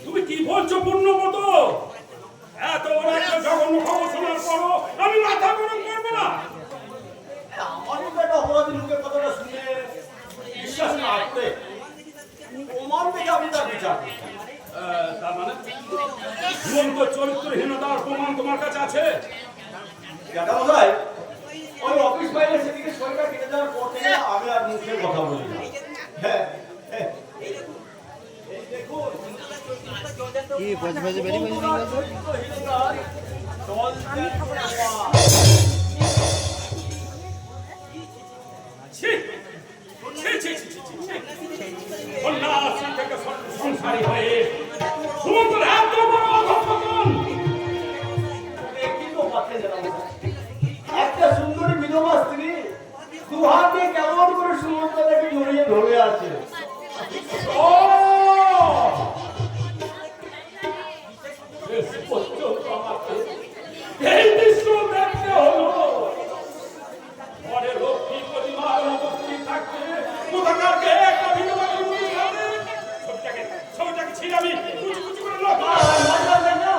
তুমি কি বলছো পূর্ণব্রত? এত বড় একটা জঘন্য খবর শোনার পরও আমি মাথা গরম করবো না? আমার বেটা অপরাধী লোকের কথাটা শুনে বিশ্বাস না করে প্রমাণ থেকে আমি তার বিচার করি। তার মানে জীবন্ত চরিত্রহীনতার প্রমাণ তোমার কাছে আছে? জ্যাঠামশাই, ওই অফিস বাইরে সেদিকে সরকার কেটে যাওয়ার পর থেকে আমি আর মুখে কথা বলি না। হ্যাঁ, হ্যাঁ। এই দেখুন, কি বজবজে বেরি বজে নিয়ে গেছে? ছি ছি ছি ছি ছি ছি। সন্ন্যাসী থেকে সংসারী হয়ে সুমন্তর এত বড় অধঃপতন! একটা সুন্দরী বিধবা স্ত্রী দুহাতে কেমন করে সুমন্তটাকে জড়িয়ে ধরে আছে। ও! এই দৃশ্য দেখতে হলো। পরে লক্ষ্মী প্রতিমার উপস্থিত থাকতে কোথাকারকে একটা বিধবাকে পুলিশ আনে। ছবিটাকে ছিঁড়ে আমি কুচি কুচি করে লোক না,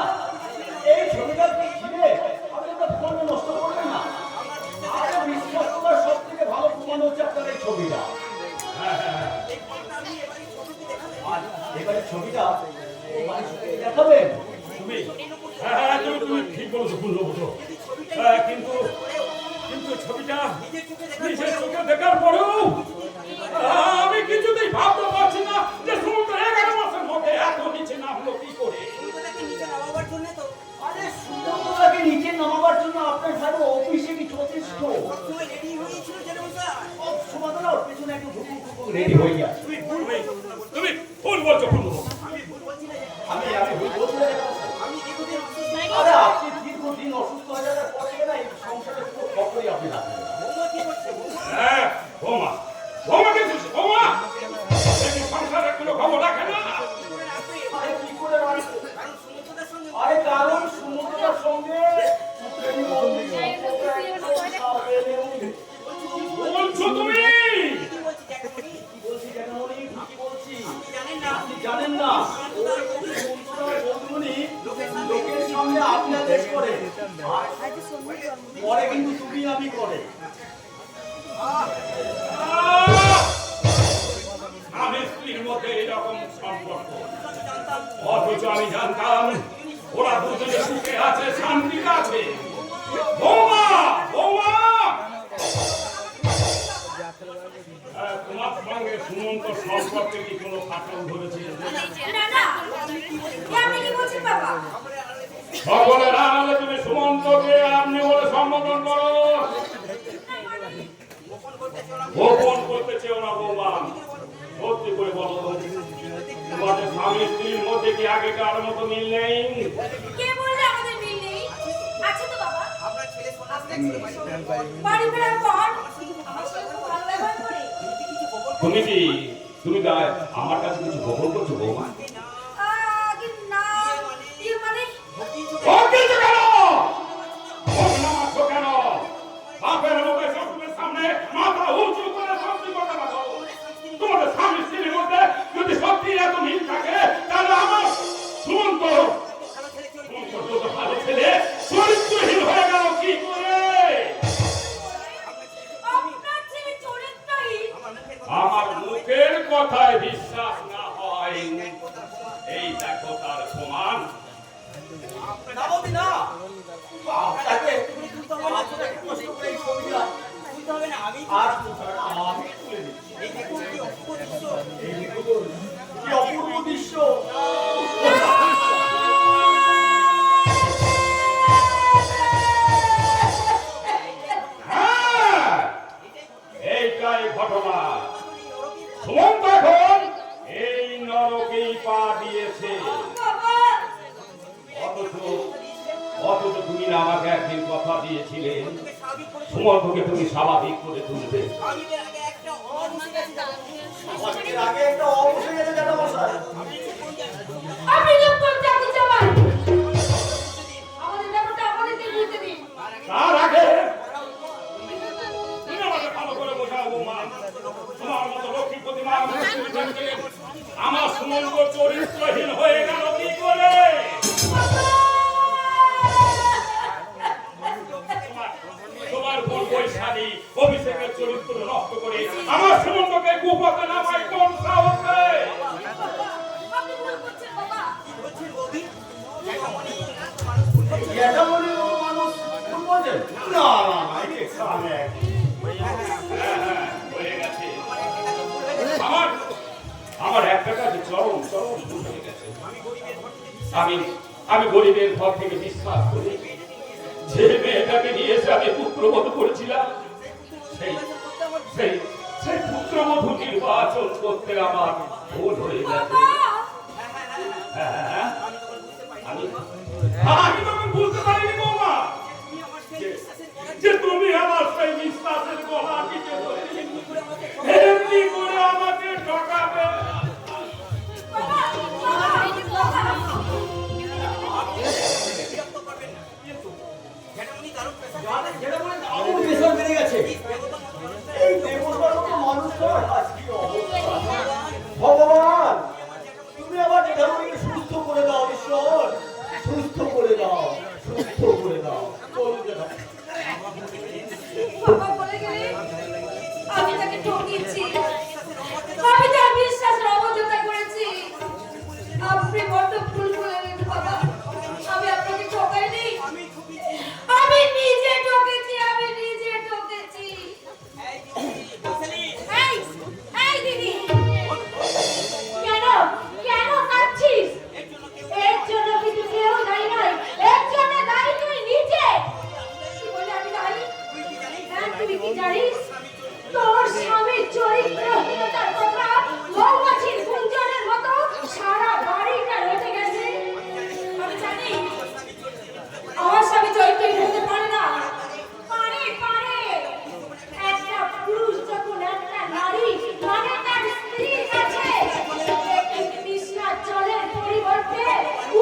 এই ছবিটাকে ঘিরে আপনারা ফোন নষ্ট করবেন না। আর বিশ্বাস করার সব থেকে ভালো প্রমাণ হচ্ছে আপনার এই ছবিটা। আর এবারে ছবিটা দেখাবেন তুমি? হ্যাঁ, তুমি ঠিক বলেছো পূর্ণব্রত। কিন্তু ছবিটা নিজের চোখে দেখার পরেও আমি কিছুতেই ভাবতে পারছি না যে সমুদ্র 11 মাসের মধ্যে এত নিচে নামলো কি করে। আরে সুন্দরতাকে নিচে নামাবার জন্য আপনার ভাই অফিসে কি যথেষ্ট সমাধান ওর পেছনে একটু রেডি হয়ে যায়। তুমি ভুল বলছো পূর্ণব্রত। আমি ভুল বলছি না। আরে আপনি দীর্ঘদিন অসুস্থ হয়ে যাওয়ার পরে না এই সংসারের পুরো খবরই আপনি রাখেন। হ্যাঁ, বৌমা কে খুশি বৌমা দেখি সংসারের কোনো খবর রাখে না। আরে কি করে রাখবে? আরে কারণ সুমন্ত্রার সঙ্গে বলছো তুমি? জানেন না লোকের সামনে আপনি আদেশ করে পরে কিন্তু তুমি আমি করে। স্বামী স্ত্রীর মধ্যে এরকম সম্পর্ক, অথচ আমি জানতাম ওরা দুজনে সুখে আছে, শান্তিতে আছে। বৌমা বৌমা, তোমার সঙ্গে সুমন্ত সম্পর্কে কি কোনো ফাটল ধরেছে? সকলের আড়ালে তুমি সুমন্তকে আপনি বলে সম্বোধন করো। গোপন করতে চেও না বৌমা, সত্যি করে বলো তোমাদের স্বামী স্ত্রীর মধ্যে কি আগেকার মতো মিল নেই? কে বললে আমাদের মিল নেই? আছে তো বাবা। বাড়ি ফেরার পর আমার সাথে খুব ভালো ব্যবহার করে। তুমি আমার কাছে কিছু গোপন করছো বৌমা? আগে না, এর মানে বলছো কেন? বদনামাছো কেন? বাপের মুখে শ্বশুরের সামনে মাথা উঁচু করে সত্যি কথা বলো। তোমাদের স্বামী স্ত্রীর মধ্যে যদি সত্যি এত মিল থাকে তাহলে আমার সুমন্ত তো ভালো ছেলে চরিত্রহীন হয়ে গেল কি করে? আপনার ছেলে চরিত্রহীন? আমার মুখের কথায় বিশ্বাস না হয় এই দেখো তার প্রমাণ। না আপনাকে কষ্ট করে এই ছবিটা তুলতে হবে না। আমি তুলে দিচ্ছি। এই দেখুন কি অপূর্ব দৃশ্য, কি অপূর্ব দৃশ্য। হ্যাঁ, এইটাই ঘটনা। সুমন্ত এখন এই নরকেই পা দিয়েছে। বাবা, অথচ তুমি না আমাকে একদিন কথা দিয়েছিলে সুমন্তকে তুমি স্বাভাবিক করে তুলবে। এর আগে একটা অবশ্যই গেছে জ্যাঠামশাই। আপনি চুপ করতে আপনি জামাই। আমাদের ব্যাপারটা আপনাদেরকে বুঝতে দিন। তার আগে তুমি আমাকে ভালো করে বোঝাও বৌমা। তোমার মতো লক্ষ্মী প্রতিমা আমার সুমন্ত চরিত্রহীন হয়ে গেল কি করে? তোমার বোন বৈশালী অভিষেকের চরিত্র নষ্ট করে আমার সুমন্তকে কুপথে নামায় কোন সাহসে? আপনি ভুল করছেন বাবা। এটা বলি ও মানুষ ভুল বোঝে? না না না, একে সামনে হয়ে গেছে। আমার একটা কাজে চরম ভুল হয়ে গেছে। আমি গরিবের ঘর থেকে বিশ্বাস করি যে মেয়েটাকে নিয়ে এসে আমি পুত্রবধূ করেছিলাম, সেই পুত্রবধূ নির্বাচন করতে আমার ভুল হয়ে গেছে। হ্যাঁ, আমি তখন বুঝতে পারিনি বৌমা যে তুমি আমার সেই বিশ্বাসের গলা টিকে ধরে এমনি করে আমাকে ঠকাবে। যেটা বলে আগুন প্রেশার বেড়ে গেছে। এই দেবতার মতো মানুষ নয়, আজ কি অবস্থা। ভগবান, তুমি আবার জেঠামণিকে সুস্থ করে দাও ঈশ্বর, সুস্থ করে দাও, সুস্থ করে দাও। চলো জেঠামণি। বাবা বলে গেলে আমি তাকে ঠকিয়েছি, আমি তার বিশ্বাসের অবজ্ঞা করেছি। আপনি বড্ড ভুল করলেন বাবা, আমি আপনাকে ঠকাইনি, আমি নিজে ঠকেছি, আমি নিজে ঠকেছি। এই দিদি, কেন কেন কাঁদছিস? এর জন্য কিন্তু কেউ দায়ী নয়, এর জন্য দায়ী তুই নিজে। কি বলে আমি দায়ী? হ্যাঁ, তুই কি জানিস তোর স্বামীর চরিত্রহীনতার কথা মৌমাছির গুঞ্জনের মতো সারা বাড়িটা রটে গেছে? আমি জানি আমার স্বামী চরিত্রহীন হতে পারে না। পারে পারে। একটা পুরুষ যখন একটা নারী মানে তার স্ত্রীর কাছে একটি তৃষ্ণা জলের পরিবর্তে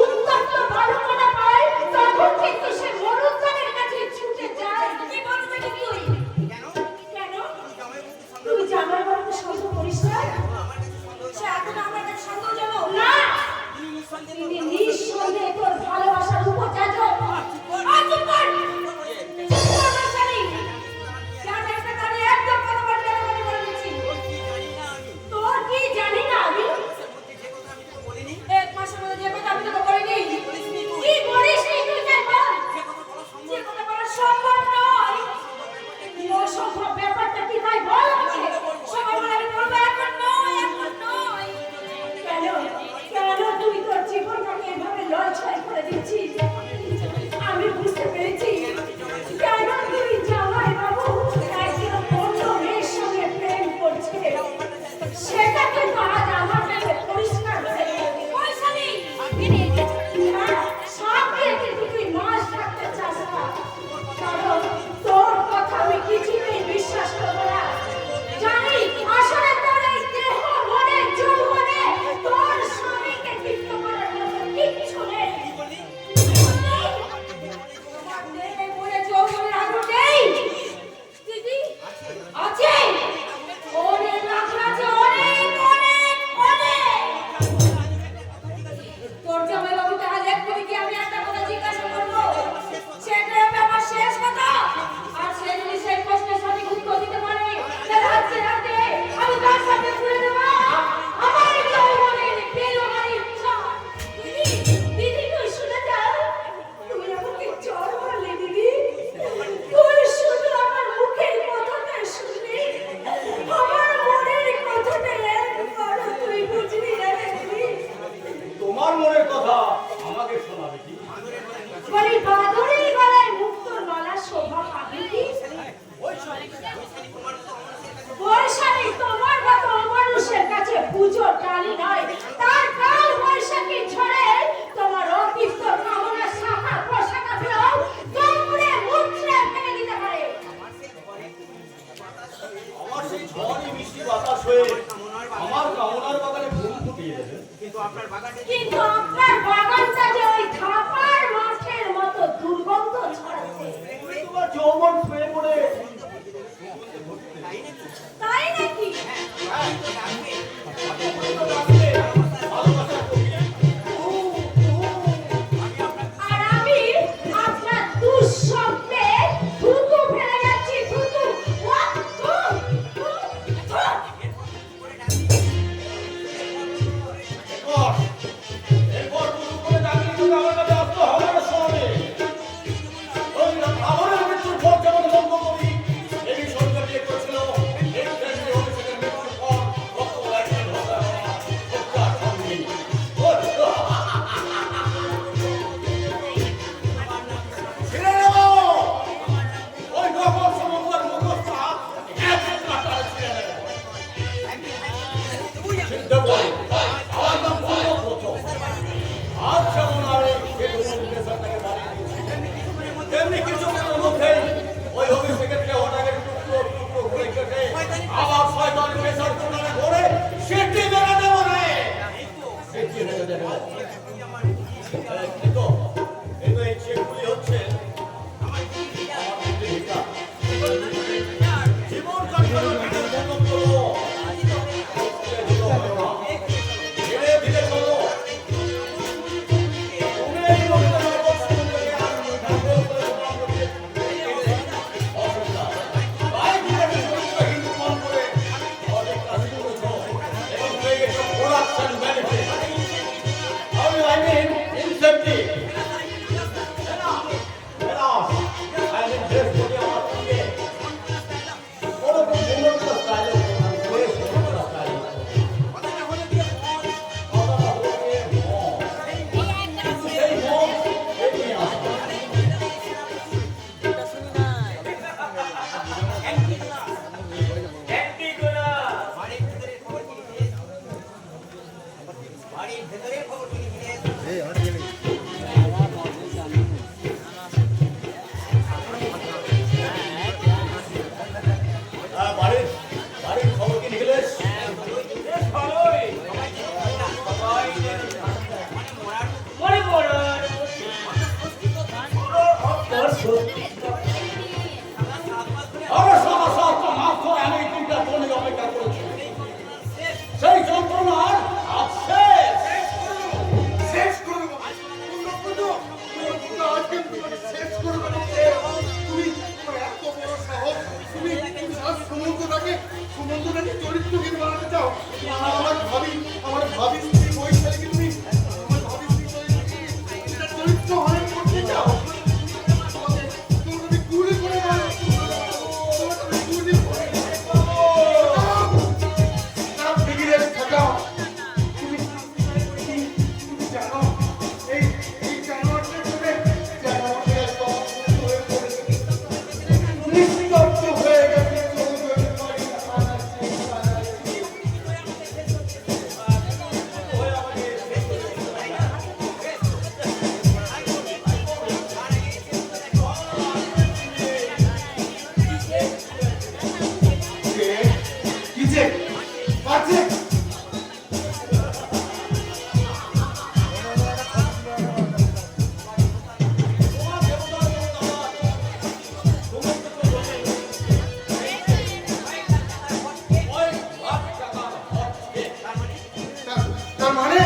উত্তপ্ত বালুকণা পায়, তখন কিন্তু সে মরুদ্যানের কাছে ছুটে যায়। কি বলতে তুই? কেন? তুই জামাই বাবুকে সন্দেহ করিস না? সে এখন আমার কাছে সন্দেহজনক না। তিনি নিঃসন্দেহে তোর ভালোবাসার উপযাচক। চুপ কর! চুপ কর বৈশালী! যার একটা কানে একদম কোনো বার টেনে বলে দিচ্ছি। তোর কি জানি না আমি? এক মাসের মধ্যে যে কথা আমি তোকে বলিনি। কি বলিস নি তুই তাই বল? যে কথা বলা সম্ভব নয়। কি অসম্ভব ব্যাপারটা কি তাই বল আমাকে। সবাই বলে আমি বলবো এখন নয়, এখন নয়। কেন কেন তুই তোর জীবনটাকে এভাবে লড়ছাড় করে দিচ্ছিস? আমি বুঝতে পেরেছি কেন তুই জামাই বাবু একজন অন্য মেয়ের সঙ্গে প্রেম করছে। সেটা কিন্তু আজ আমার কাছে পরিষ্কার হয়ে গেছে। বৈশালী, হ্যাঁ, সামনে কিন্তু তুই মাস থাকতে চাস না, কারণ তোর কথা আমি কিছুতেই বিশ্বাস করবো না। জানি আসলে তোর এই দেহ মনে যৌবনে তোর স্বামীকে তৃপ্ত করার মতো কিচ্ছু নেই। তোমার দেহে মনে যৌবনের আগুন নেই। দিদি আছে, অনেক রাখা আছে, অনেক অনেক অনেক। তোর জামাই বাবুকে আজ এক্ষুনি কি আমি একটা কথা জিজ্ঞাসা করবো, সেটাই হবে আমার শেষ কথা। আর সে যদি সেই প্রশ্নের সঠিক উত্তর দিতে পারে তাহলে আজকে রাতে আমি তার সাথে ঘুরে দেবো আমার যৌবনের বেরোবার ইচ্ছা। দিদি দিদি তুই শুনে যা, তুই আমাকে চর মারলে দিদি। তুই শুধু আমার মুখের কথাটা শুনলি, আমার মনের কথাটা একবারও তুই বুঝলি না রে দিদি। তোমার মনের কথা আমাকে শোনাবে কি? বলি বাদরের গলায় মুক্তোর মালা শোভা পাবে কি? বৈশালী তোমার মতো অমানুষের কাছে পুজোর টালি নয়, তার কাল বৈশাখী ঝড়ে তোমার অতিষ্ঠ কামনা শাখা প্রশাখা গুলো দমড়ে মুচড়ে ফেলে দিতে পারে। আমার সেই ঝড়ই মিষ্টি বাতাস হয়ে আমার কামনার বাগানে ফুল ফুটিয়ে দেবে। কিন্তু আপনার আজ যেমন আমি পেশাটাকে বানিয়ে দিয়েছি, তেমনি কিছুক্ষণের মধ্যেই ওই অভিষেকের দেহটাকে টুকরো টুকরো করে কেটে আবার শয়তান পেশার কোণে ভরে সেটি বেড়ে দেবো রে। সেটি বেড়ে দেবো। কিন্তু এই চেকগুলি হচ্ছে আমার হিসাব। জীবন কাটানোর ভিতরে জন্য করবো। ধীরে ধীরে চলো। বাড়ির খবর কি নিখিলেশ? আমি তিনটা ফোনের অপেক্ষা করেছি, সেই যন্ত্রণার আজ শেষ করে দেবো। সুমন্তটাকে চরিত্রহীন বানাতে চাও? আমার ভাবি স্ত্রী বৈশালীকে তুমি আমার ভাবি স্ত্রী চরিত্র হরণ করতে চাও? তোমাকে গুলি করে জানো এই জানোয়ারটার জন্য নিস্তব্ধ হয়ে গেছে। তার মানে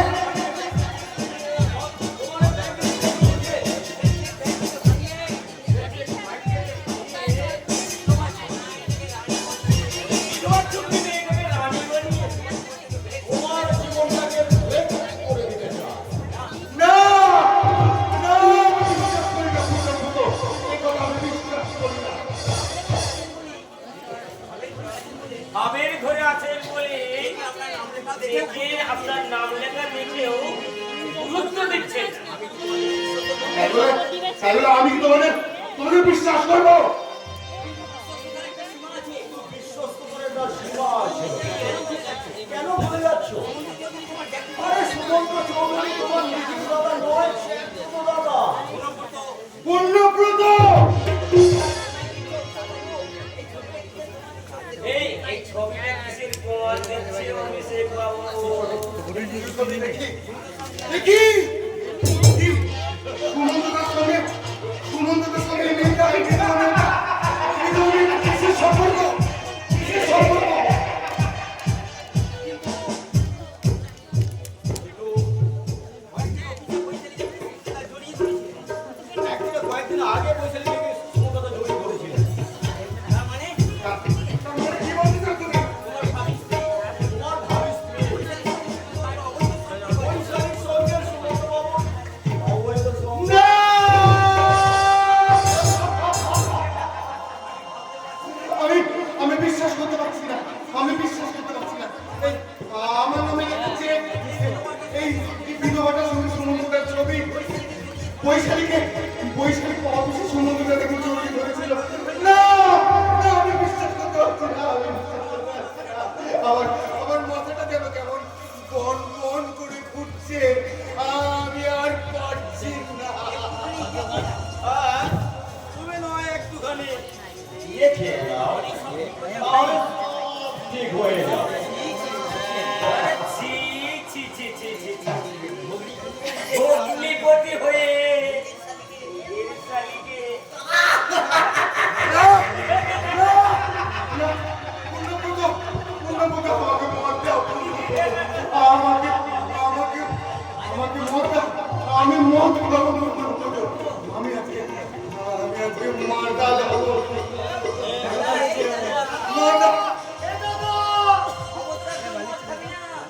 আমের ঘরে আছেন বলে আপনার নাম লেখা দেখেও গুরুত্ব দিচ্ছেন। আমি কি তোমাদের বিশ্বাস করবো? বিশ্বস্ত করে না সীমা আছে। কেন বলে যাচ্ছ? আরে সুমন্ত চৌধুরী তোমার নিজের দাদা নয়, তো দাদা পুণ্যব্রত। এই ছবিটা কিসের প্রমাণ দিচ্ছে অভিষেক বাবু? দেখি সুমন্তদার সঙ্গে এই মেয়েটা কিসের সম্পর্ক? কিসের সম্পর্ক? কয়েকদিন আগে বৈশালীকে সুমন্ত জড়িয়ে ধরেছিলেন। তার মানে কি বলতে চাও তুমি? তোমার ভাবি স্ত্রী বৈশালীর সঙ্গে সুমন্ত বাবু অবৈধ সম্পর্ক। না! আমি বিশ্বাস করতে পারছি না। এই আমার নামে লিখেছে এই বিধবাটার সঙ্গে সুমন্তদার ছবি। বৈশালী অফিসে সুমন্তদা দেখে জড়িয়ে ধরেছিল। না, আমি বিশ্বাস করতে পারছি না। আমার মাথাটা যেন কেমন বন করে ঘুরছে। আমি আর আমি মদ খাবো না। আমি আজকে মার্ডার হবো।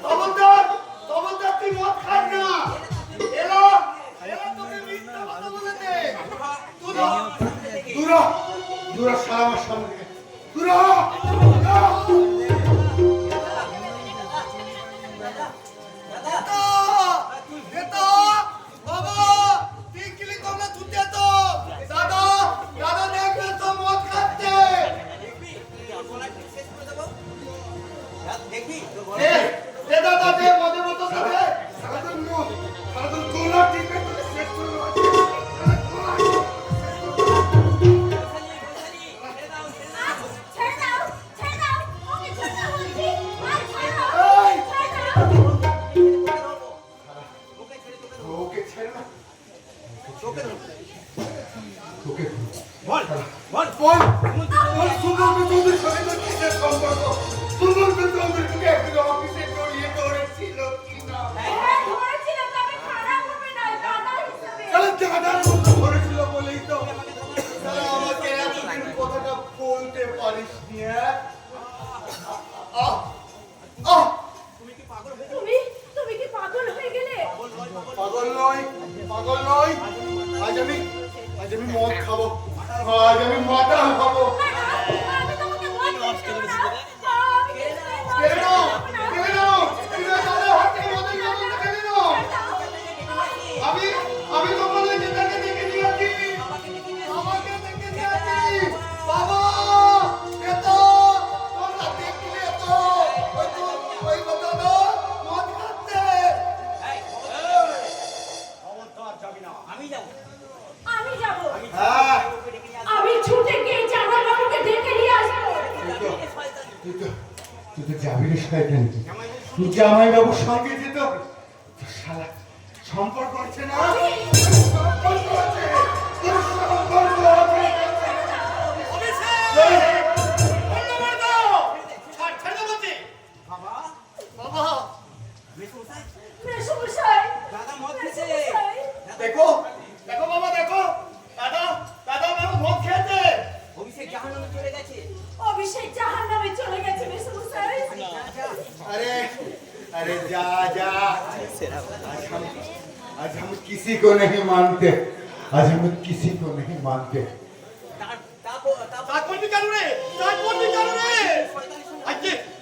খবরদার, খবরদার, তুই মদ খাস না। এলো তোকে মিথ্যা কথা বলেছে। দূরা সারা আমার সামনে থেকে। দূরা। দেখি ছেড়ে দাও, ছেড়ে দাও, ওকে ছেড়ে দাও বলছি। আর ছেড়ে দাও, ছেড়ে দাও। ওকে ছেড়ে না। ওকে বল বল বল সুন্দর চৌধুরীর সাথে তোর কিসের সম্পর্ক? সুন্দর চৌধুরী তোকে একদিন অফিসে জড়িয়ে ধরেছিল কিনা? হ্যাঁ, ধরেছিলাম, তবে খারাপ হবে না, দাদা হিসেবে। তাহলে দাদার মতো ধরেছিল বলেই তো তারা আমাকে এতদিন কথাটা বলতে পারিস নি। তুমি কি পাগল হয়ে গেলে? পাগল নয়, পাগল নয়। আজ আমি মদ খাবো। আজ আমি মাতাল হবো। আমি তোমাকে মদ দিতে দেব না। আমি কিছুতেই মদ কেন? দিতে দেব না। কেন? তুই দাদার হাত থেকে মদের বোতলটা খেলি না? আমি তোমাদের নেতাকে দেখে নিয়েছি। আমাকে দেখে নিয়েছি। বাবা, এতো তোমরা দেখলে তো ওই কথা না মদ খাচ্ছে। আমি যাবো আমি যাব। হ্যাঁ, আমি ছুটে গিয়ে জামাই বাবুকে ডেকে নিয়ে আসবো। তুই তো যাবি রে শয়তান। তুই জামাই বাবুর সঙ্গে যেত তো শালা সম্পর্ক আছে না? সম্পর্ক আছে। তোর সম্পর্ক আছে। বাবা, মেসোমশাই, দাদা মদ খেয়েছে। মেসোমশাই। দেখো দেখো বাবা, দেখো দাদা বাবু মদ খেয়েছে। অভিষেক জাহান্নামে চলে গেছে। অভিষেক জাহান্নামে চলে গেছে মেসোমশাই। अरे जा जा। आज हम किसी को नहीं मानते। आज हम किसी को नहीं मानते। তারপর কি জানো রে?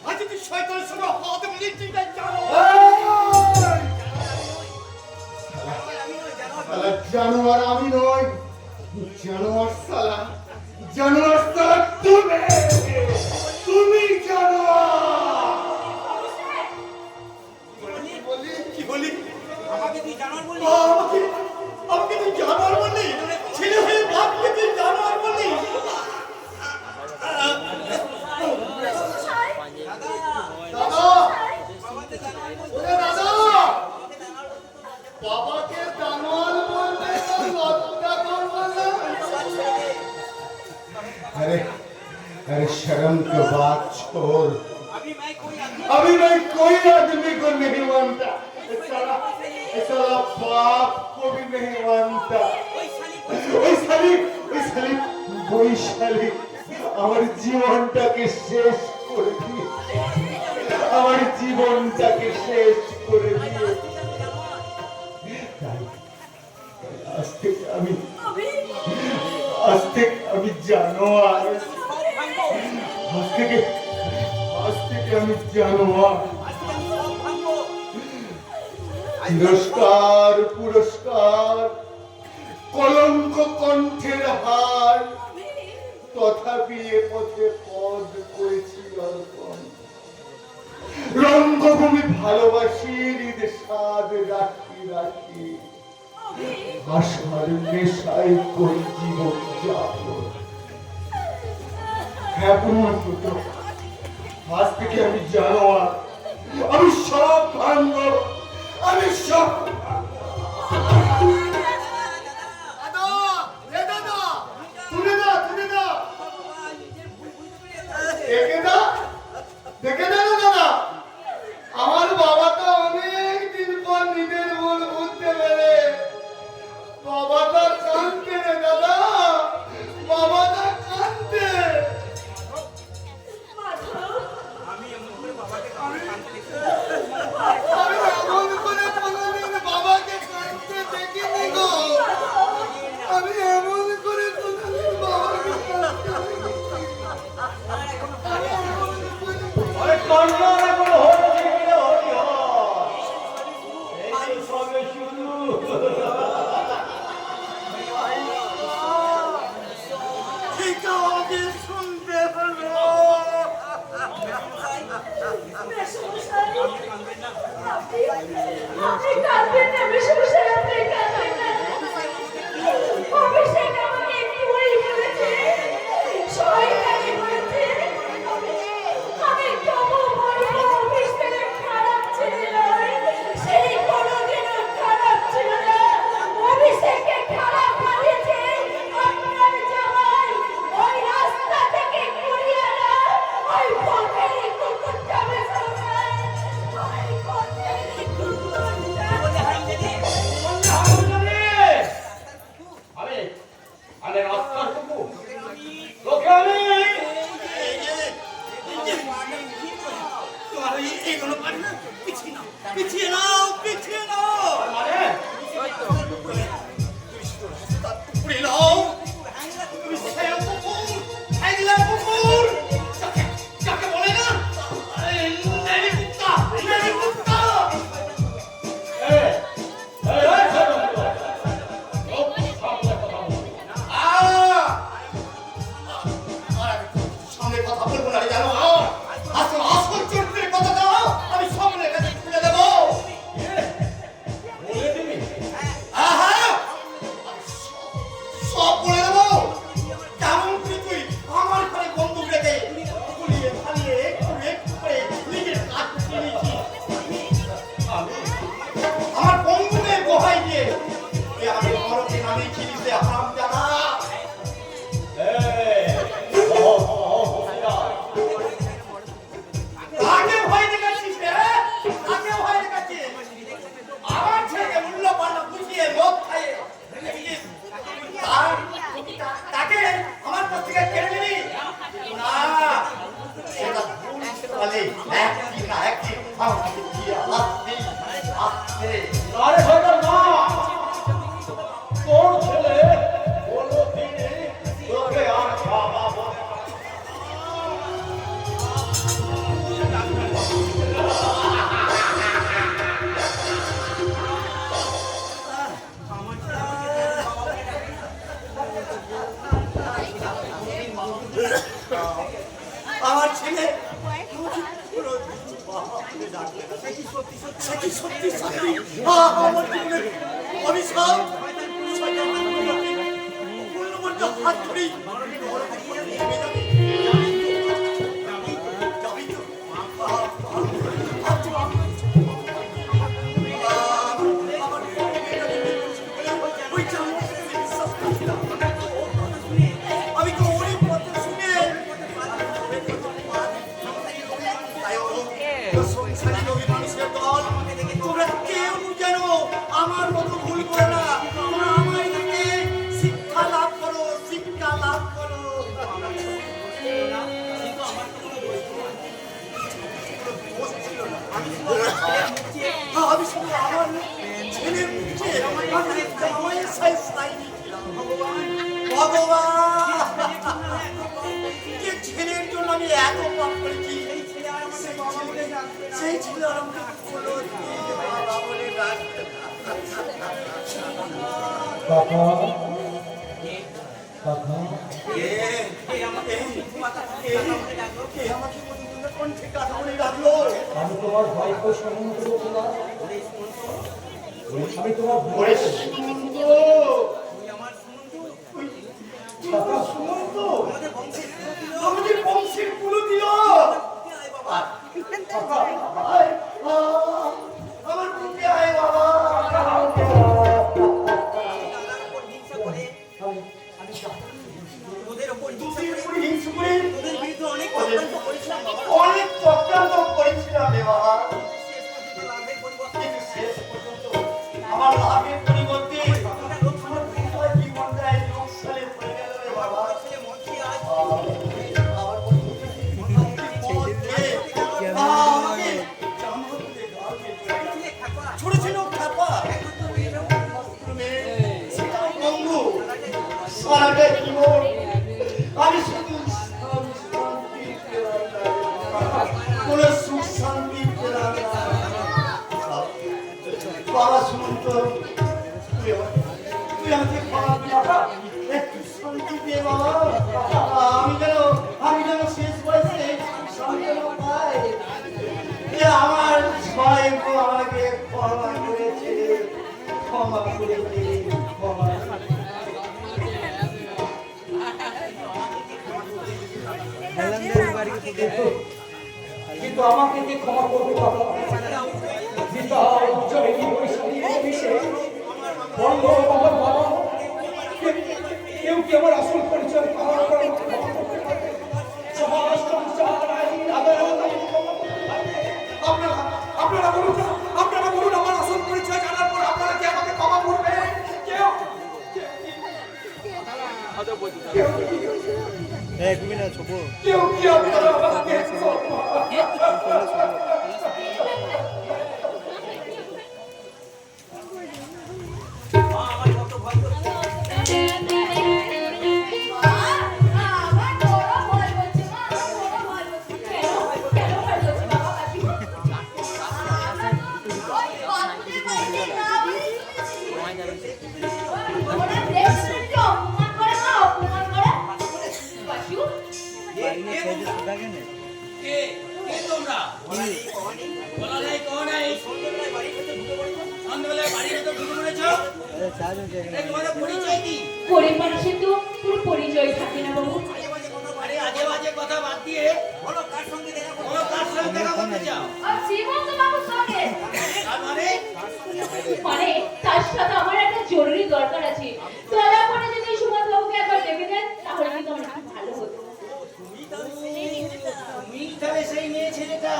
আজকে তুই শয়তানের সঙ্গে হাত মিলিয়ে জানো। साला जानवर আমি নই। जानवर साला তুমি जानवर। কি বলি? আমাকে তুই জানোয়ার বললি? আমাকে তুই জানোয়ার বললি? ছেলে হয়ে বাপকে তুই জানোয়ার বললি? মেসোমশাই, দাদা দাদা, ওরে দাদা, বাবাকে জানোয়ার বলবে তো লজ্জা করবে না? अरे शर्म की बात छोड़। अभी मैं कोई आदमी को नहीं मानता। साला बाप को भी नहीं मानता। ওই শালি আমার জীবনটাকে শেষ করে দিয়ে আজ থেকে আমি জানোয়ার। আজ থেকে আমি জানোয়ার। পুরস্কার কলঙ্ক কণ্ঠের হার, তথাপি এ পথে পদ করেছি অর্পণ। রঙ্গভূমি ভালোবাসি, হৃদ স্বাদ রাখি আশার নেশায় করি জীবন যাপন। হ্যাঁ প্রমাণ করতো, আজ থেকে আমি জানোয়ার। আমি সব ভাঙব, আমি সব দেখে না দাদা, আমার বাবা তো অনেক দিন পর নিজের ভুল বুঝতে পেরে অভিশাপ শয়তান মূল্যবন্ত হাত ধরি আমি তো অনেক কথা শুনে সংসারী লোভী মানুষের দল তোমরা কেউ যেন আমার মতো ভুল করো না তোমরা আমার থেকে শিক্ষা লাভ করো শিক্ষা লাভ করো আমি শুধু আমার ছেলের মুখে জামাইয়ের সাইজ পাইনি ভগবান যে ছেলের জন্য আমি এত পাপ করেছি সেই ছেলে আর আমাকে বলো বাবা বলে ডাকবে আমাকে কণ্ঠে কথা বলে ডাকলো আমি তোমার ভাইকে স্মরণ করবো না আমি তোমার ওরে সুমন্ত সুমন্ত আমাদের বংশের কুলতীয় আমার বুকে আয় বাবা অনেক চক্রান্ত করেছিলাম রে বাবা কিন্তু শেষ পর্যন্ত আমার লাভের পরিবর্তে আমার জীবনটায় লোকসানে পড়ে গেল রে বাবা ছোট ছিল খাপা বন্ধু সারাটা জীবন আমি শুধু কোনো সুখ শান্তি পেলাম না বাবা সুমন্ত তুই আমাকে একটু শান্তি দে বাবা আমি যেন শেষ বয়সে শান্তি পাই আমার ভাইকে আমাকে ক্ষমা করেছে ক্ষমা করে দে ক্ষমা কিন্তু আমাকে কি ক্ষমা করবে বাবা পিতা উজ্জয়িনী বৈশালী অভিষেক বন্ধ বাবা বাবা কেউ কি আমার আসল পরিচয় পাওয়ার পর সমাজ সংসার আইন আদালত আপনারা বলুন আমার আসল পরিচয় জানার পর আপনারা কি আমাকে ক্ষমা করবেন কেউ এক মিনিট ছোট কেউ কি আপনারা আমাকে আমার বড় ভয় হচ্ছে মা বড় ভয় হচ্ছে কেন ভয় হচ্ছে বাবা কাকিমা বাপরে বাইরে না ওরা দেখছেন তো অপমান করে মা অপমান করে বাসু বাড়িতে ছেড়ে সুদা কেন কে কে তোমরা বলা নাই কোন নাই সন্ধ্যাবেলায় বাড়ির ভেতর ঢুকে পড়েছো আরে চার্জ হচ্ছে এই তোমাদের পরিচয় কি গরিব মানুষের তো পুরো পরিচয় থাকে না বাবু আরে আজে বাজে কথা বাদ দিয়ে বলো কার সঙ্গে দেখা করতে চাও আর শ্রীমন্ত বাবুর সঙ্গে তার মানে মানে তার সাথে আমার একটা জরুরি দরকার আছে দয়া করে যদি সুমন্ত বাবুকে একবার ডেকে দেন তাহলে কিন্তু আমার খুব ভালো হতো তুমি তাহলে সেই মেয়ে ছেলেটা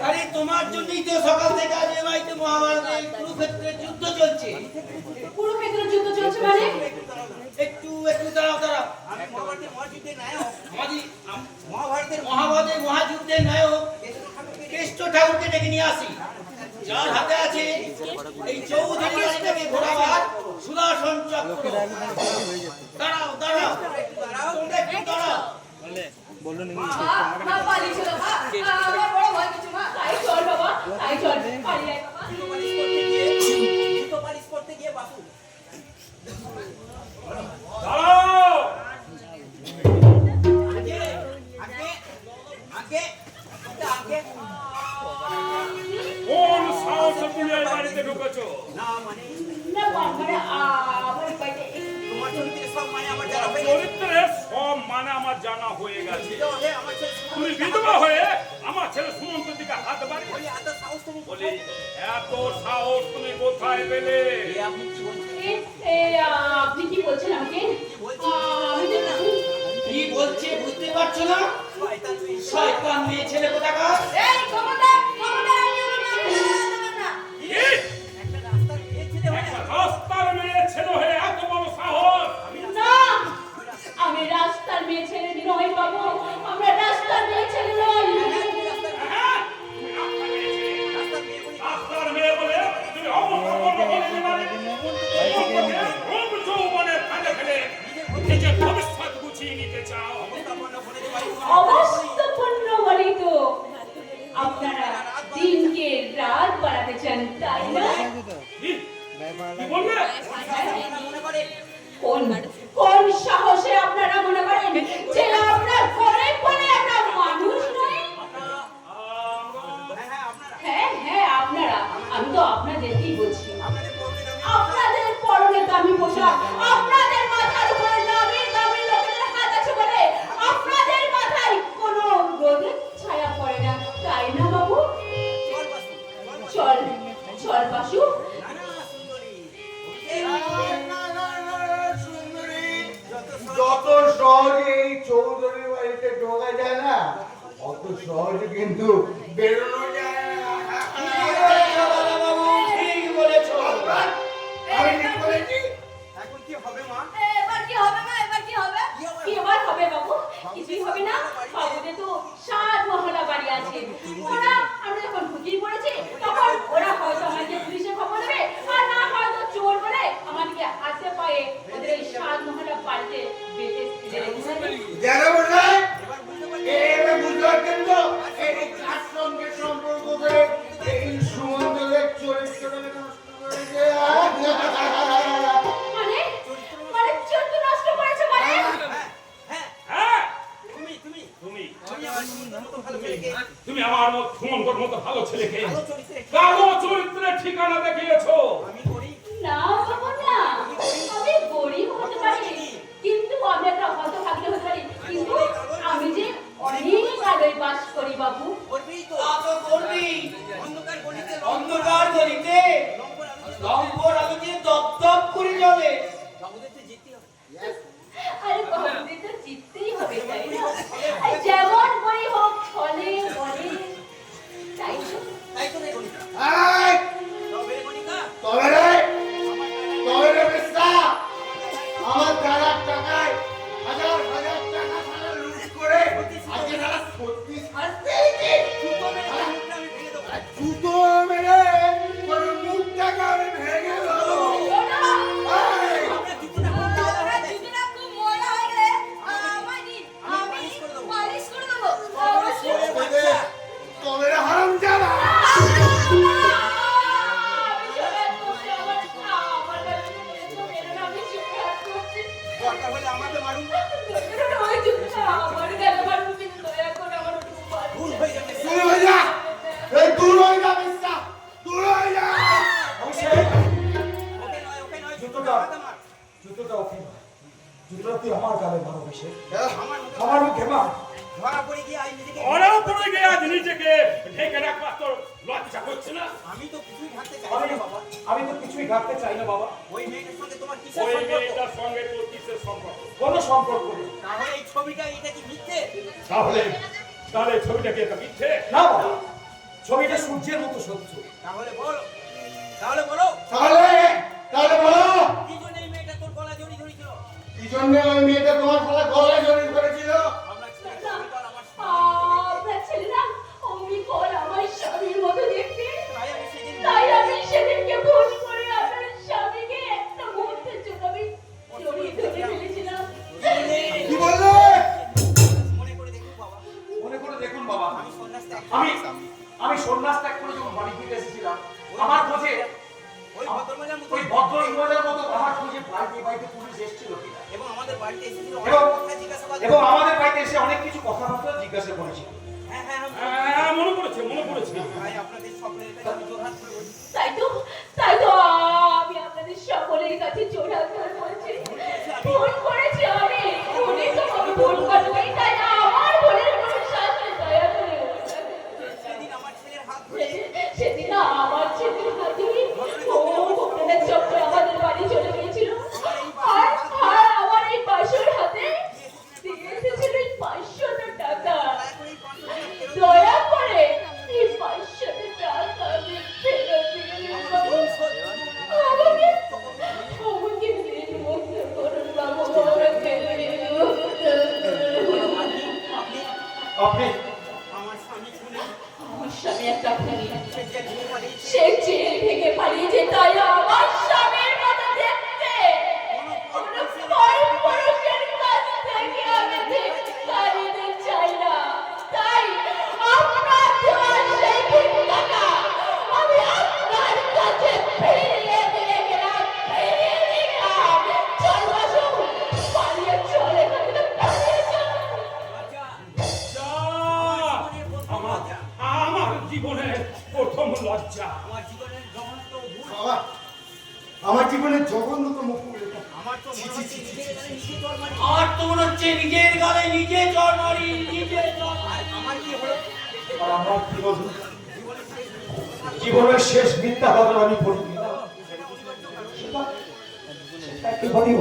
আরে তোমার জন্যই তো সকাল থেকে আজ এই বাড়িতে মহাভারতের কুরুক্ষেত্রের যুদ্ধ চলছে কুরুক্ষেত্রের যুদ্ধ চলছে মানে একটু দাঁড়াও মহাভারতের মহাযুদ্ধের নায়ক কেষ্ট ঠাকুরকে ডেকে নিয়ে আসি যার হাতে আছে এই চৌধুরী বাড়ি থেকে ঘোড়াবার সুদর্শন চক্র দাঁড়াও তোমরা একটু দাঁড়াও বলুন মা পালি চলো মা আমার বড় ভয় কিছু মা তাই চল বাবা তাই চল পালি আয় বাবা পালিশ করতে গিয়ে বাপু দাঁড়াও আগে কোন সাহসে তুমি এই বাড়িতে ঢুকেছো না মানে না মানে আমার বাড়িতে তোমার চরিত্রের সব মানে আমার জানা হয়ে গেছে। চরিত্রের সব মানে আমার জানা হয়ে গেছে। বিধবা হয়ে আমার ছেলে তুমি বিধবা হয়ে আমার ছেলে সুমন্তের দিকে হাত বাড়ি বলি এত সাহস তুমি বলি এত সাহস তুমি কোথায় পেলে? এ আপনি কি বলছেন? আপনি কি বলছেন আমাকে? আমি তো কি বলছে বুঝতে পারছো না? শয়তান তুই। শয়তান মেয়ে ছেলে কোথাকার। এই খবরদার আমি না কি? একটা রাস্তার মেয়ে ছেলে হয়ে একটা রাস্তার মেয়ে ছেলে হয়ে এত বড় সাহস? না আমি রাস্তার মেয়ে ছেলে নই বাবু, আমরা রাস্তার মেয়ে ছেলে নই। হ্যাঁ? তুমি রাস্তার মেয়ে ছেলে। রাস্তার মেয়ে বলি রাস্তার মেয়ে বলে তুমি অমন বলে দিলে রূপ যৌবনের ফাঁদে ফেলে নিজের ভবিষ্যৎ গুছিয়ে নিতে চাও। অবস্থাপন্ন করে যে বাড়ি অবস্থাপন্ন বলেই তো আপনারা দিনকে রাত বাড়াতে চান, তাই না? কি? কি বললে? মনে করে কোন কোন সাহসে আপনারা মনে করেন যে আমরা ঘরে ঘরে আমরা মানুষ নই? হ্যাঁ হ্যাঁ আপনারা হ্যাঁ হ্যাঁ আপনারা, আমি তো আপনাদেরকেই বলছি। আপনাদের পরনে দামি আপনাদের পরনে দামি পোশাক, আপনাদের মাথার উপরে দামি দামি লোকেদের হাত আছে বলে আপনাদের মাথায় কোনো রোদের ছায়া পড়ে না, তাই না বাবু? চল বাসু চল চল বাসু। না না সুন্দরী সুন্দরী, যত সহজে এই চৌধুরীর বাড়িতে ঢোকা যায় না, অত সহজে কিন্তু বেরোনো যায় না। ঠিক বলেছো। আমি ঠিক বলেছি? এখন কি হবে মা? এবার কি হবে মা? এবার কি হবে? কি এবার হবে বাবু? কিছুই হবে না। বাবুদের তো 7 মহলা বাড়ি আছে। ওরা আমরা যখন ঢুকিয়ে পড়েছি তখন ওরা হয়তো আমাকে পুলিশে খবর দেবে, আর না হয়তো চোর বলে আমাদেরকে হাতে পায়ে ওদের এই 7 মহলা বাড়িতে বেঁধে ফেলে রেখেছে। জানো বোঝায়? এবার বুঝতে পারছি এবার বুঝতে পারছেন তো? এই কার সঙ্গে সম্পর্ক করে এই সুমন্তদের চরিত্রটাকে নষ্ট করেছে? মানে মানে চরিত্র নষ্ট করেছে মানে? হ্যাঁ হ্যাঁ, তুমি তুমি আমার সুন্দর মতো ভালো ছেলেকে তুমি আমার মতো সুমন্তর মতো ভালো ছেলেকে ভালো চরিত্রে কালো চরিত্রের ঠিকানা দেখিয়েছো। আমি করি না বাবু না, আমি গরিব হতে পারি কিন্তু আমি একটা হতভাগ্য হতে পারি, কিন্তু আমি যে অনেক আলোয় বাস করি বাবু। করবেই তো তা তো করবি। অন্ধকার গলিতে অন্ধকার গলিতে লম্বর আলো লম্বর আলো দিয়ে দপদপ করে জ্বলে। বাবুদের তো যেতে হবে আরে বাবুদের তো জিততেই হবে, তাই না? আর যেমন করি হোক ছলে বলে, তাই তো? তাই তো নেই এই, তবে গণিকা তবে রে, তবে রে বেশ্যা, আমার দাদার টাকায় হাজার হাজার টাকা সারা লুট করে আজকে তারা সত্যি শাস্তি জুতো মেরে মুখটা আমি ভেঙে দেবো জুতো মেরে তোর মুখটাকে আমি ভেঙে দেবো। ওটা এই, আমরা জুতোটা খুব ভালো হয়ে যায় যদি না খুব ময়লা হয়ে গেলে আমি পালিশ করে দেবো। অবশ্যই। তবে রে, তবে রে হারামজাদা। দরকার হলে আমাকে মারুন ভুল হয়ে যাবে দূর হয়ে যা, এই দূর হয়ে যা বেশ্যা, দূর হয়ে যা। ওকে নয় জুতোটা আমাকে মার জুতোটা ওকে না। জুতোটা তুই আমার গালে মারো বেশি। আমার মুখে আমার মুখে মার। ধরা পড়ে গিয়ে আই নিজেকে ওরাও পড়ে গিয়ে আজ নিজেকে ঢেকে রাখবার তোর লজ্জা করছে না? আমি তো কিছুই ভাবতে চাই আমি না বাবা আমি তো কিছুই ঘাটতে চাই না বাবা। ওই মেয়েটার সঙ্গে তোমার কিসের ওই সম্পর্ক মেয়েটার সঙ্গে তোর কিসের সম্পর্ক? কোনো সম্পর্ক নেই। তাহলে এই ছবিটা এটা কি মিথ্যে তাহলে তাহলে ছবিটা কি একটা মিথ্যে? না বাবা, ছবিটা সূর্যের মতো সত্য। তাহলে বলো তাহলে বলো তাহলে তাহলে বলো, কি জন্য এই মেয়েটা তোর গলা জড়ি ধরেছিল কি জন্য ওই মেয়েটা তোমার সাথে গলায় জড়িত করেছিল? আমরা ছেলে পরিবার আমার আপনার ছেলেরা অমনি কর আমার স্বামীর মতো দেখতে, তাই আমি সেদিন তাই আমি সেদিনকে ফোন করে আপনার স্বামীকে একটা মুহূর্তের জন্য আমি জড়িয়ে ধরে ফেলেছিলাম। কি বললে? মনে করে দেখুন বাবা মনে করে দেখুন বাবা, আমি সন্ন্যাস ত্যাগ আমি সন্ন্যাস ত্যাগ করে যখন বাড়ি ফিরে এসেছিলাম, আমার খোঁজে ওই ভদ্রমহিলার মতো ওই ভদ্রমহিলার মতো আমার খোঁজে বাড়িতে পুলিশ এসেছিল কিনা, এবং আমাদের বাড়িতে এসেছিল এবং অনেক কথা জিজ্ঞাসাবাদ এবং আমাদের বাড়িতে এসে অনেক কিছু কথাবার্তা জিজ্ঞাসা করেছিল। হ্যাঁ হ্যাঁ হ্যাঁ, মনে পড়েছে মনে পড়েছে। ভাই আপনাদের স্বপ্নের এটা আমি জোরহাত করে বলছি তাই তো আমি আপনাদের কাছে জোড়া করে বলছে ফোন করেছি আমি উনি তো আমি ভুল করবেই তাই না আমার ভুলের কোনো শাস্তি দয়া করে সেদিন আমার ছেলের হাতে ও ঘটনার চক্র আমাদের বাড়ি চলে গিয়েছিল আর আমার এই বাসর হাতে দিয়ে এসেছিল 500 টাকা দয়া করে এই 500 টাকা আমি ফেরত দিয়ে দিন বাবু আমাকে নির্মুক্ত করুন বাবু আমাকে আপনি আমার স্বামী একটা খুনি সে জেল থেকে পালিয়েছে তাই আমার স্বামীর মতো দেখতে কোনো পরপুরুষের কাছ থেকে আমি ভিক্ষা নিতে চাই না তাই আপনার দেওয়া সেই ভিক্ষাটা আমি আপনার কাছে ফিরিয়ে দিয়ে গেলাম ফিরিয়ে দিয়ে গেলাম চল বাসু পালিয়ে চল এখান থেকে পালিয়ে চল যা, আমার জীবনের প্রথম লজ্জা। আমার জীবনের জঘন্যতম ভুল এটা। আর তো মনে হচ্ছে নিজের গালে নিজে চর মারি নিজে চর মারি। আমার কি হলো? আর আমার কি বলবো? জীবনের শেষ বিদ্যা বাদল আমি পড়ি একেবারেই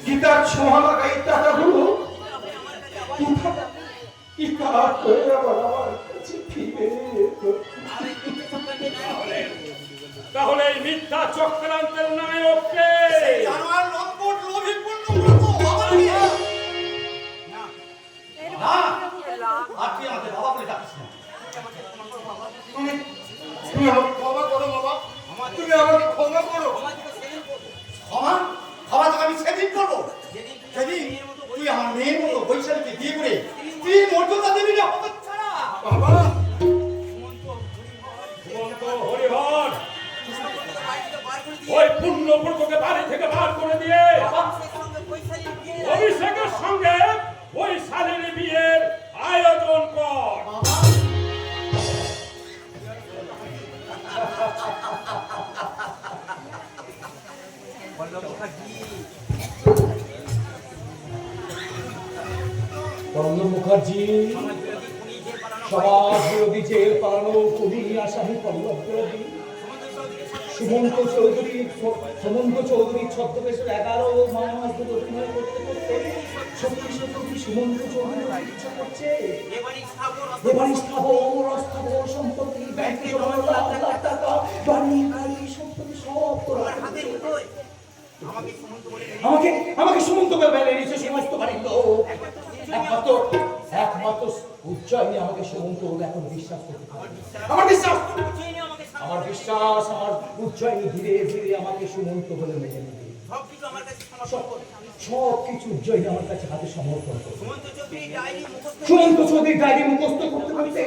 গীতার ছোঁয়া লাগা এই টাকাগুলো তাহলে এই মিথ্যা চক্রান্তের নায়ককে জানোয়ার লম্পট লোভী পূর্ণ মূর্খ অবলীলা। না আর তুই আমাকে বাবা বলে ডাকিস না। তুমি আমাকে ক্ষমা করো বাবা, তুমি আমাকে ক্ষমা করো। ক্ষমা ক্ষমা তোকে আমি সেদিন করবো সেদিন তুই আমার মেয়ের মতো বৈশালীকে বিয়ে করে স্ত্রীর মর্যাদা দিবি না হতচ্ছাড়া। বাবা সুমন্ত হরিহর ওই পূর্ণ ব্রতকে বাড়ি থেকে বার করে দিয়ে অভিষেকের সঙ্গে ওই শালীর বিয়ের আয়োজন কর। পর্ণ মুখার্জি সমাজ বিরোধী জেল পালানো খুনি আসামি পল্লবী সুমন্ত চৌধুরী ছদ্মবেশের 11 মাস ধরে অভিনয় করতে করতে সত্যি সত্যি সুমন্ত চৌধুরী ইচ্ছা করছে এবারই স্থাবর অস্থাবর সম্পত্তি ব্যাংকে জমানো লাখ লাখ টাকা বাড়ি গাড়ি সম্পত্তি সব তোর হাতে আমাকে সুমন্ত বলে নিয়েছে সমস্ত বাড়ির লোক একমাত্র উজ্জয়িনী আমাকে সুমন্ত বলে এখন বিশ্বাস করতে পারে। আমার বিশ্বাস আমার উজ্জয়িনী ধীরে ধীরে আমাকে সুমন্ত বলে মেনে নেবে। সব কিছু উজ্জয়িনী আমার কাছে হাতে সমর্পণ করবে। সুমন্ত চৌধুরীর ডায়েরি মুখস্থ করতে করতে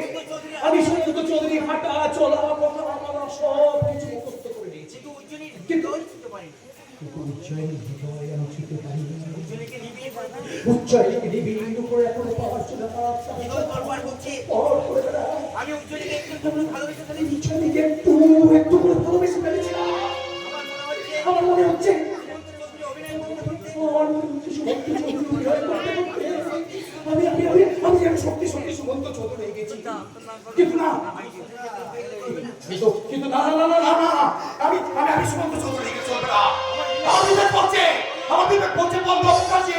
আমি সুমন্ত চৌধুরীর হাঁটা চলা কথা বলা সব কিছু মুখস্থ করে নিয়েছি কিন্তু উজ্জয়িনী হৃদয় আমি ছুঁতে পারি না। উজ্জয়িনীকে নিবিড় করে এখনো পাওয়ার জন্য আমি উজ্জয়িনীকে একটু একটু করে ভালোবেসে ফেলেছিলাম। আমার মনে হচ্ছে আমি যেন সত্যি সত্যি সুমন্ত চৌধুরী হয়ে গেছি কিন্তু না কিন্তু না না না না না আমি সুমন্ত চৌধুরী হয়ে গেছি। আমার বিবেক বলছে পল্লব কাছে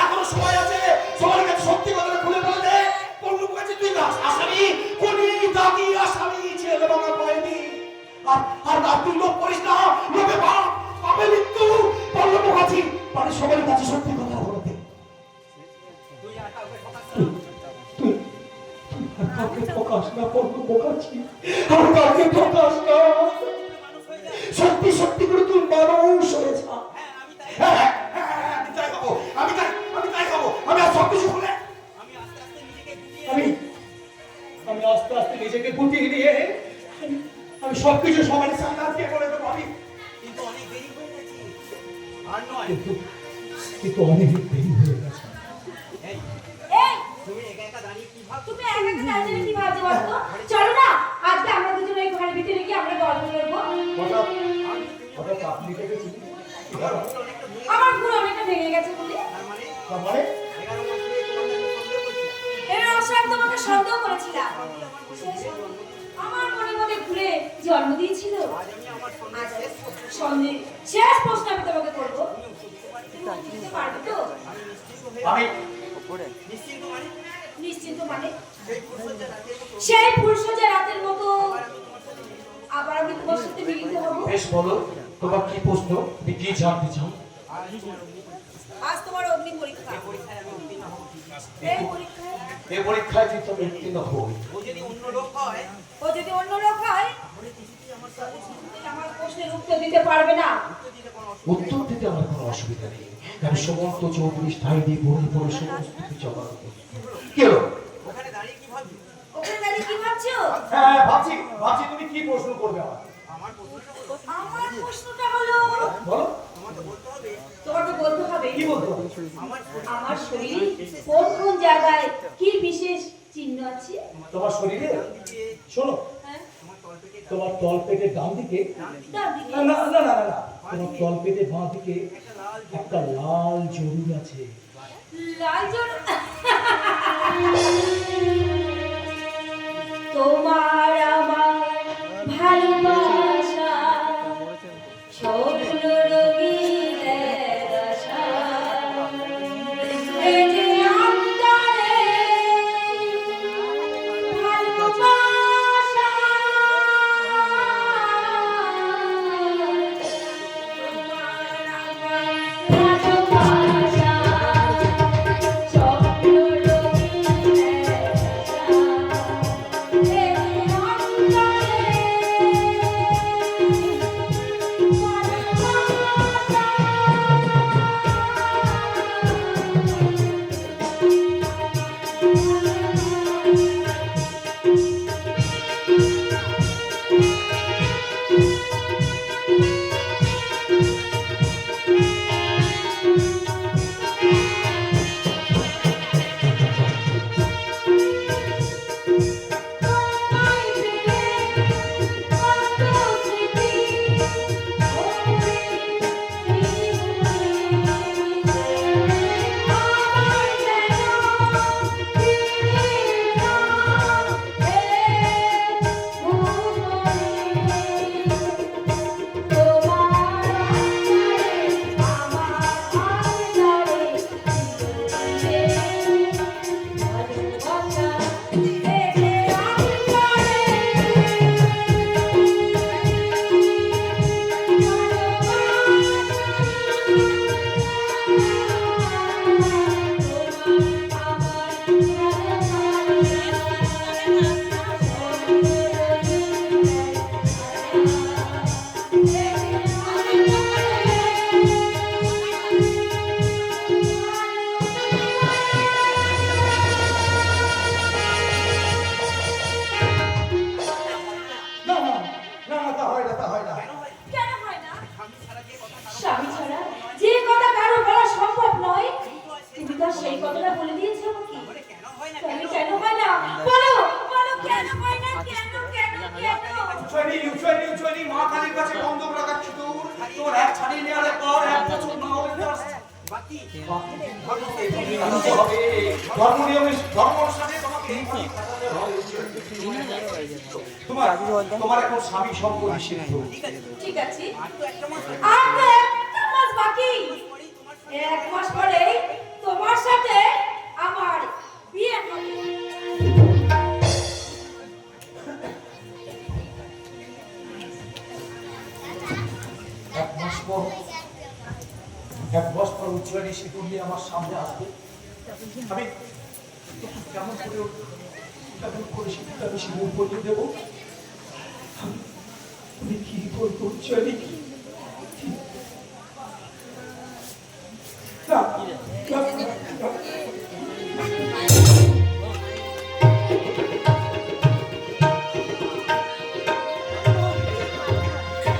এখনো সময় আছে সবার কাছে সত্যি কথাটা খুলে বলে দে। পল্লব কাছে তুই আসামি কোনি দাগি আসামি ছেলে বাবা পায়নি আর তুই লোক করিস না লোকে পাবে মৃত্যু। পল্লব কাছে মানে সবার কাছে সত্যি কথা বলে দে। তুই কাউকে প্রকাশ না পল্লব কাছে আর কাউকে প্রকাশ না সত্যি সত্যি করে তুই মানুষ হয়ে যা। আমি আস্তে আস্তে নিজেকে গুটিয়ে নিয়ে আমি সবকিছু সবার সামনে আজকে বলে দেবো। আমি কিন্তু অনেক দেরি হয়ে গেছে আর নয় কিন্তু অনেক দেরি হয়ে গেছে। এই তুমি একা একা দাঁড়িয়ে কি ভাবছো? তুমি একা একা দাঁড়িয়ে কি ভাবছো বলো তো? চলো না আজকে আমরা দুজন এই ঘরের ভিতরে গিয়ে আমরা গল্প করবো। হঠাৎ হঠাৎ আপনি দেখেছি আমার ঘুম অনেকটা ভেঙে গেছে বলে তার মানে এর আশায় তোমাকে সন্দেহ করেছিলাম আমার মনে মনে ঘুরে জন্ম দিয়েছিল আজ সন্দেহ শেষ প্রশ্ন আমি তোমাকে করবো তুমি উত্তর দিতে পারবে তো আমি নিশ্চিন্ত মানে সেই ফুলসজ্জা রাতের মতো আবার আমি তোমার সাথে মিলিত হব বেশ বলো তোমার কি প্রশ্ন তুমি কি জানতে চাও আজ তোমার অগ্নি পরীক্ষা এই পরীক্ষায় এই পরীক্ষায় যদি তুমি উত্তীর্ণ হও ও যদি অন্য লোক হয় ও যদি অন্য লোক হয় আমার প্রশ্নের উত্তর দিতে পারবে না উত্তর দিতে আমার কোনো অসুবিধা নেই আমি সমস্ত 34 ঠাই দিয়ে পড়ে পড়ে সমস্ত কিছু জমা দেবো কি হলো ওখানে দাঁড়িয়ে কি ভাবছি ওখানে দাঁড়িয়ে কি ভাবছো হ্যাঁ ভাবছি ভাবছি তুমি কি প্রশ্ন করবে আমার আমার প্রশ্নটা বলো আমার প্রশ্নটা হলো বলো তোমাকে বলতে হবে তোমাকে বলতে হবে কি বলতো আমার শরীরে কোন কোন জায়গায় কি বিশেষ চিহ্ন আছে তোমার শরীরে শোনো হ্যাঁ তোমার তলপেটের ডান দিকে ডান দিকে না না না না না তোমার তলপেটের বাঁ দিকে একটা লাল জরুর আছে লাল জন তোমার আমার ভালোবাসা স্বপ্ন রঙিনের আশা এই যে অন্তরে ভালোবাসা না না না না তা হয় না তা হয় না কেন হয় না স্বামী ছাড়া যে কথা কারো বলা সম্ভব নয় তুমি তো সেই কথাটা বলে দিয়েছো কি কেন হয় না কেন কেন হয় না বলো বলো কেন হয় না কেন কেন কেন উচ্চারণী মা কালীর কাছে বন্ধক রাখার সিঁদুর তোমার এক ছাড়ি নেওয়ার পর 1 বছর না হলে বাকি ধর্ম নিয়মে ধর্ম অনুসারে তোমাকে এই পথে কাটাতে হয়। তোমার এখন স্বামী সম্পর্ক নিষিদ্ধ ঠিক আছে আর তো একটা মাস আর তো একটা মাস বাকি 1 মাস পরে তোমার সাথে আমার বিয়ে হবে এক মাস পর উচ্চারণী সিঁদুর নিয়ে আমার সামনে আসবে আমি কেমন করে সিঁদুরটা আমি সিঁদুর পরিয়ে দেবো আমি কি করবো উচ্চারণী